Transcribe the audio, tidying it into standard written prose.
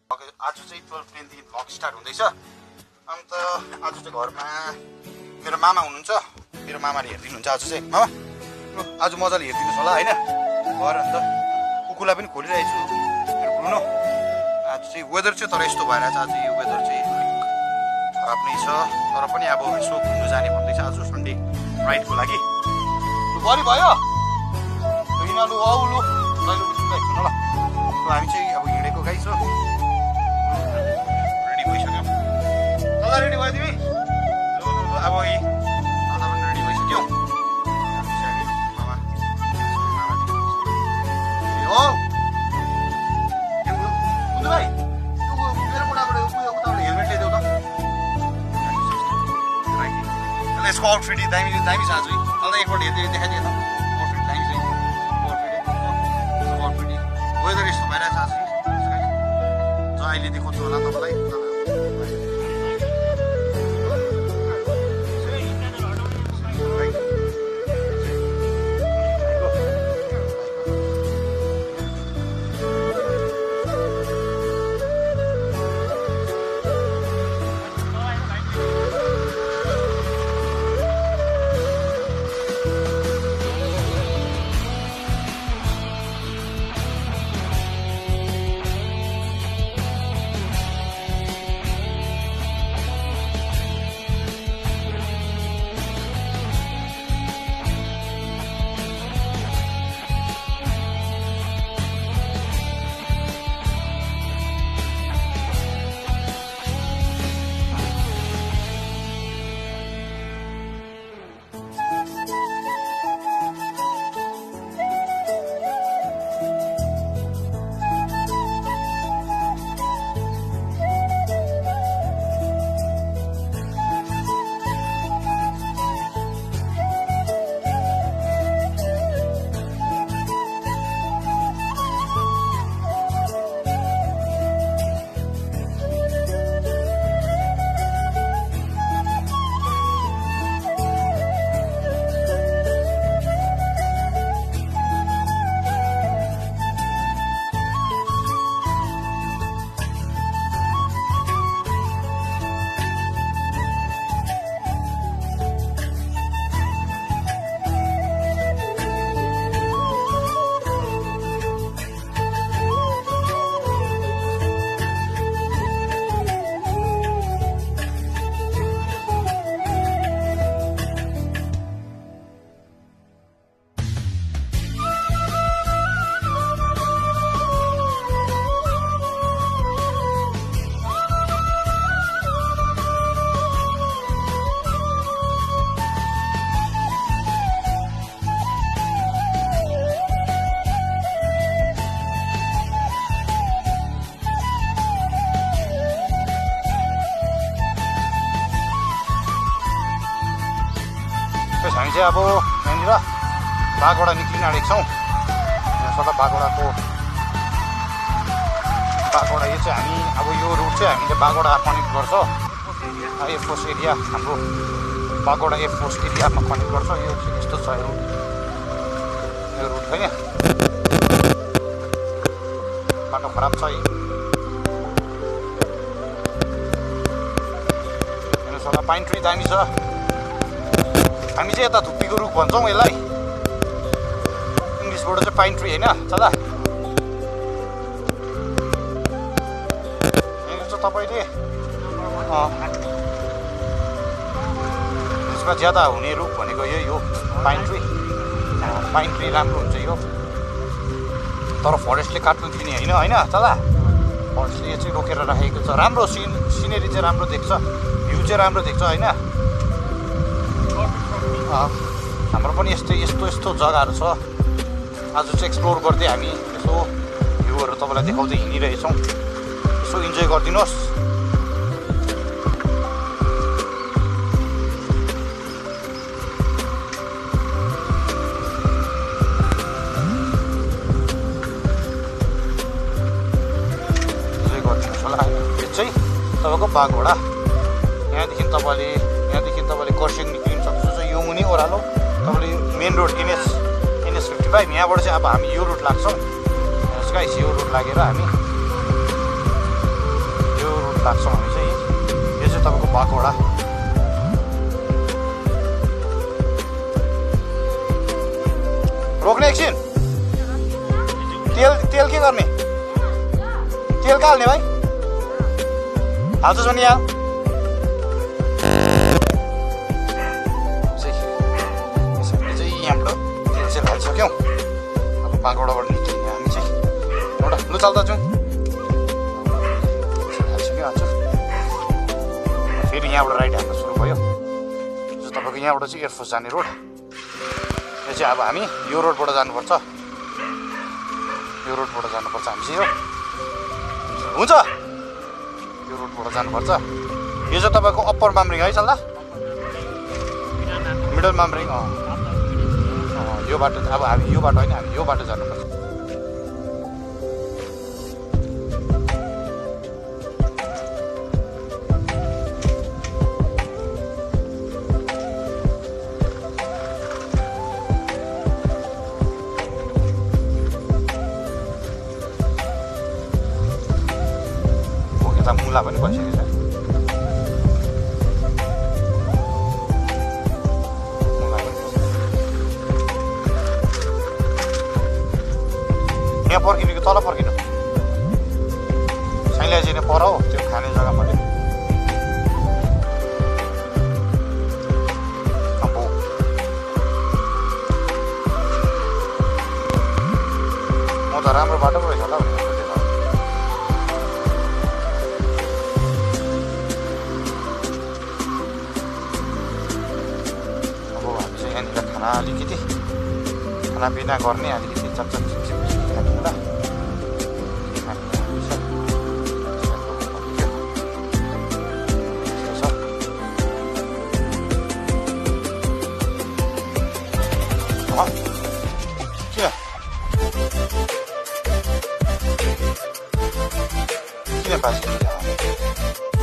आज चाहिँ 12 पेनदेखि vlog start हुँदैछ। अन्त आज चाहिँ घरमा मेरो मामा हुनुहुन्छ, मेरो मामाले हेरिदिनुहुन्छ आज चाहिँ। मामा आज मजाले हेरिदिनुहोस् होला होइन घर। अन्त कुकुरलाई पनि खोलिरहेको छु मेरो ब्रुनो। आज चाहिँ वेदर चाहिँ तर यस्तो भएर आज यो वेदर चाहिँ अलिक खराब नै छ, तर पनि अब यसो घुम्नु जाने भन्दैछ आज सन्डे राइडको लागि। लु बढी भयो हिँड लु आऊ लु लैलो ल। हामी चाहिँ अब हिँडेको गाई छ। रेडी भइसक्यो तल रेडी भयो तिमी? लु लु अब अन्त पनि रेडी भइसक्यो। हो बुझ्नु भाइ मेरो बुढाबाट उताबाट हेलमेट ल्याइदेऊ त। यसको आउटफिट दामी दामी छ आज। अन्त एकपल्ट हेर्दै देखाइदिए त आउटफिट दामी छ। आउटफिट वेदर यस्तो भइरहेछ आज जो अहिले देखाउँछु होला तपाईँलाई। हामी चाहिँ अब यहाँनिर बागवडा निक्लिन आँटेको छौँ। सदा बागवडा यो चाहिँ हामी अब यो रुट चाहिँ हामीले बागवडा कनेक्ट गर्छ। एयरफोर्स एरिया हाम्रो बागवडा एयरफोर्स एरियामा कनेक्ट गर्छ। यो चाहिँ यस्तो छ यो रुट होइन, बाटो खराब छ है। सदा पाइन ट्री दामी छ। हामी चाहिँ यता धुप्पीको रुख भन्छौँ यसलाई, इङ्ग्लिसबाट चाहिँ पाइन ट्री होइन चला। यहाँनिर चाहिँ तपाईँले यसमा ज्यादा हुने रुख भनेको यो पाइन ट्री राम्रो हुन्छ यो। तर फरेस्टले काट्नु दिने होइन होइन चला। फरेस्टले यो चाहिँ रोकेर राखेको छ। राम्रो सिनेरी चाहिँ राम्रो देख्छ, भ्यू चाहिँ राम्रो देख्छ होइन। हाम्रो पनि यस्तो जग्गाहरू छ। आज चाहिँ एक्सप्लोर गर्दै हामी यसो भ्यूहरू तपाईँलाई देखाउँदै हिँडिरहेछौँ। यसो इन्जोय गरिदिनुहोस्। इन्जोय गरिदिनुहोस् होला। यो चाहिँ तपाईँको बागवडा। यहाँदेखि तपाईँले कर्सियङ निक्लिन सक्नुहुन्छ। यो मुनि ओह्रालो तपाईँले मेन रोड NS 55 यहाँबाट चाहिँ अब हामी यो रुट लाग्छौँ। गाइस यो रुट लागेर हामी लाग्छौँ हामी चाहिँ। यो चाहिँ तपाईँको बागवडा। रोक्ने एकछिन। तेल के गर्ने? तेल कहाँ हाल्ने भाइ? हाल्छस् भने यहाँ चाहिँ यहाँबाट तेल चाहिँ हालिसक्यौँ। अब बागवडाबाट निस्किने हामी चाहिँ। एउटा लु चल्दा जाउँ। हालिसक्यो हाल्छु। फेरि यहाँबाट राइट हाल्न सुरु भयो। जो तपाईँको यहाँबाट चाहिँ एयरफोर्स जाने रोड। यो चाहिँ अब हामी यो रोडबाट जानुपर्छ। यो रोडबाट जानुपर्छ हामी चाहिँ। यो हुन्छ, यो रोडबाट जानुपर्छ। यो चाहिँ तपाईँको अप्पर मामरिङ है चल्दा? मिडल मामरिङ। यो बाटो अब हामी यो बाटो होइन, हामी यो बाटो जानुपर्छ। मुला पनि भइसकेको छ। यहाँ पर्खिनु कि तल फर्किनु? साइला चाहिँ पर हो त्यो खाने जग्गा मैले। म त राम्रो बाटो पो रहेछ होला भनेर सोचेको। अलिकति खानापिना गर्ने, अलिकति चपचप चिपचिप खाने होला। किन बाँच्नु?